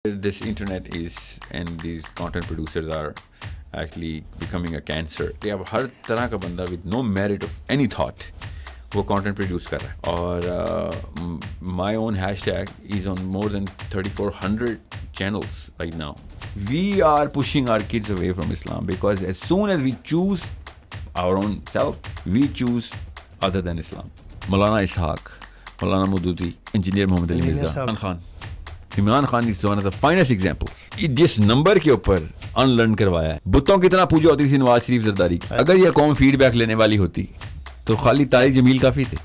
This internet is and these content producers are actually becoming a cancer. They have हर तरह का बंदा with no merit of any thought वो content produce कर रहा है और my own hashtag is on more than 3400 channels right now. We are pushing our kids away from Islam because as soon as we choose our own self, we choose other than Islam. Maulana Ishaq, Maulana Mududi, Engineer Muhammad Ali Mirza, Imran Khan is one of the finest examples. जिस number के ऊपर unlearn करवाया है. बुतों की तरह पूजा होती थी नवाज शरीफ जरदारी की. अगर ये कौम फीडबैक लेने वाली होती तो खाली तारिक जमील काफी थे.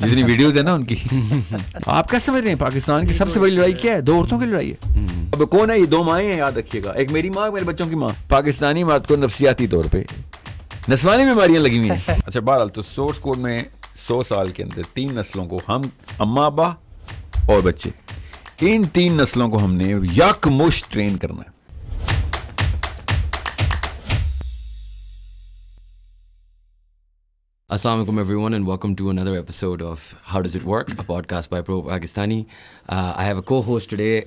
जितनी वीडियोस है ना उनकी. आप क्या समझ रहे हैं पाकिस्तान की सबसे बड़ी लड़ाई क्या है? दो औरतों की लड़ाई है. अब कौन है ये? दो माएँ हैं, याद रखिएगा. एक मेरी माँ, मेरे बच्चों की माँ. पाकिस्तानी माँ को नफसियाती तौर पर नस्वानी बीमारियां लगी हुई हैं. अच्छा बहरहाल तो सोर्स कोड में 100 साल के अंदर 3 नस्लों को हम अम्मा अब्बा और बच्चे, इन 3 नस्लों को हमने यकमुश्त ट्रेन करना है. Assalamu alaikum everyone and welcome to another episode of How Does It Work, a podcast by Pro Pakistani. I have a co-host today,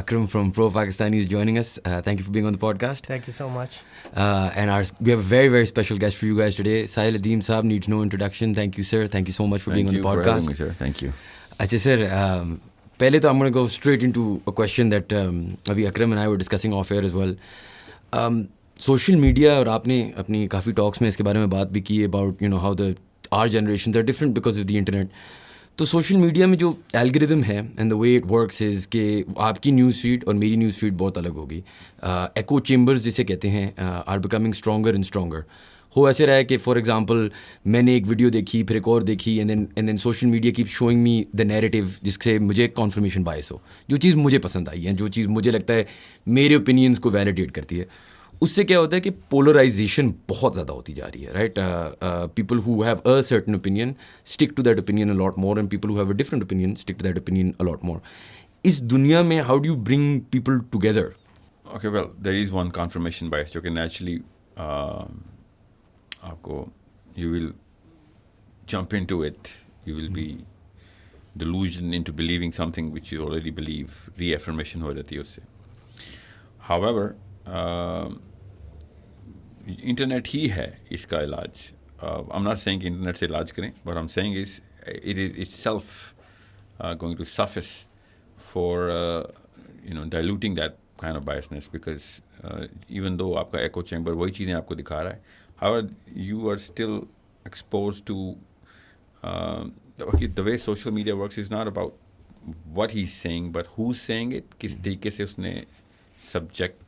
Akram from Pro Pakistani is joining us. Thank you for being on the podcast. Thank you so much. And we have a very, very special guest for you guys today. Sahil Adeem Saab needs no introduction. Thank you, sir. Thank you so much for being on the podcast. Thank you for having me, sir. Thank you. Achha, sir. पहले तो I'm going to go straight into a question that अभी Akram and I were discussing off air as well. Social media और आपने अपनी काफ़ी talks में इसके बारे में बात भी की about you know how the our generations are different because of the internet. तो सोशल मीडिया में जो एल्गोरिथम है and the way it works is कि आपकी न्यूज़ फीड और मेरी न्यूज़ फीड बहुत अलग होगी. एको चेम्बर्स जिसे कहते हैं are becoming stronger and stronger. हो ऐसे रहा है कि फॉर एग्जांपल मैंने एक वीडियो देखी, फिर एक और देखी, and then social media keep showing me the narrative जिससे मुझे कॉन्फर्मेशन बायस हो. जो चीज़ मुझे पसंद आई है, जो चीज़ मुझे लगता है मेरे ओपिनियंस को वैलिडेट करती है, उससे क्या होता है कि पोलराइजेशन बहुत ज़्यादा होती जा रही है. Right. People who have a certain opinion stick to that opinion a lot more and people who have a different opinion stick to that opinion a lot more. इस दुनिया में how do you bring people together? Okay well there is one confirmation bias जो कि naturally आपको you will jump into it, you will be delusioned into believing something which you already believe. Reaffirmation हो जाती है उससे. However, internet ही है इसका इलाज. I'm not saying कि इंटरनेट से इलाज करें, but I'm saying is it is itself going to suffice for diluting that kind of biasness because even though आपका echo chamber वही चीज़ें आपको दिखा रहा है, however, you are still exposed to the way social media works is not about what he's saying, but who's saying it. किस तरीके से उसने subject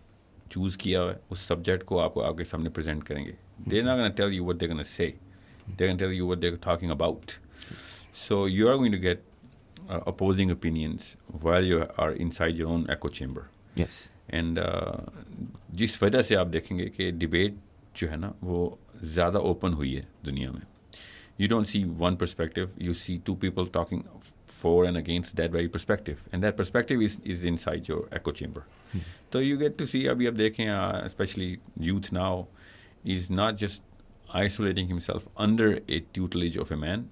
choose किया है, उस subject को आपको आपके सामने present करेंगे. They're not going to tell you what they're going to say. They're going to tell you what they're talking about. So you are going to get opposing opinions while you are inside your own echo chamber. Yes. And जिस वजह से आप देखेंगे कि debate जो है ना वो ज़्यादा ओपन हुई है दुनिया में. You don't see one perspective, you see two people talking for and against that very perspective, and that perspective is inside your echo chamber. So you get to see, अभी आप देखें especially youth now is not just isolating himself under a tutelage of a man,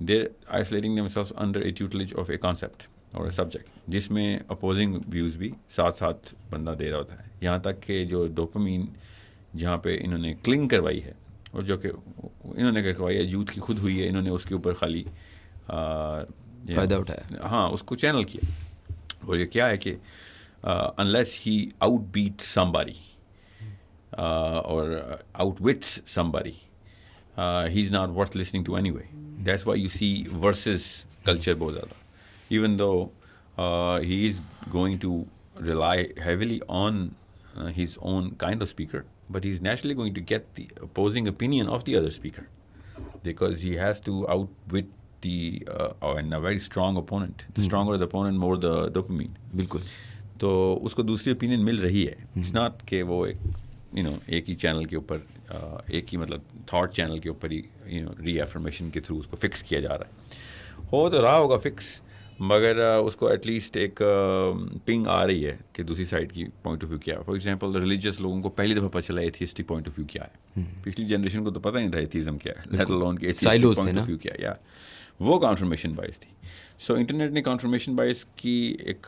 they're isolating themselves under a tutelage of a concept or a subject जिसमें opposing views भी साथ साथ बंदा दे रहा होता है. यहाँ तक कि जो डोपामीन जहाँ पे इन्होंने क्लिंग करवाई है और जो कि इन्होंने करवाई है यूथ की खुद हुई है, इन्होंने उसके ऊपर खाली फ़ायदा उठाया. हाँ, उसको चैनल किया. और ये क्या है कि अनलेस ही आउटबीट समबडी और outwits somebody he is not worth listening to anyway. That's why you see versus culture बहुत ज़्यादा. Even though he is going to rely heavily on his own kind of speaker, but he's naturally going to get the opposing opinion of the other speaker because he has to outwit the and a very strong opponent. The stronger the opponent, more the dopamine. बिल्कुल. तो उसको दूसरी opinion मिल रही है. It's not कि वो एक ही channel के ऊपर एक ही मतलब थॉट चैनल के ऊपर ही रीअफर्मेशन के थ्रू उसको फिक्स किया जा रहा है. हो तो रहा होगा फिक्स, मगर उसको एटलीस्ट एक पिंग आ रही है कि दूसरी साइड की पॉइंट ऑफ व्यू क्या है. फॉर एग्जांपल रिलीजियस लोगों को पहली दफ़ा पता चला एथियस्टिक पॉइंट ऑफ व्यू क्या है. पिछली जनरेशन को तो पता नहीं था एथिज्म क्या है, लेट अलोन कि एथिस्टिक पॉइंट ऑफ व्यू क्या है. या वो कॉन्फर्मेशन बायस थी. सो इंटरनेट ने कॉन्फर्मेशन बायस की एक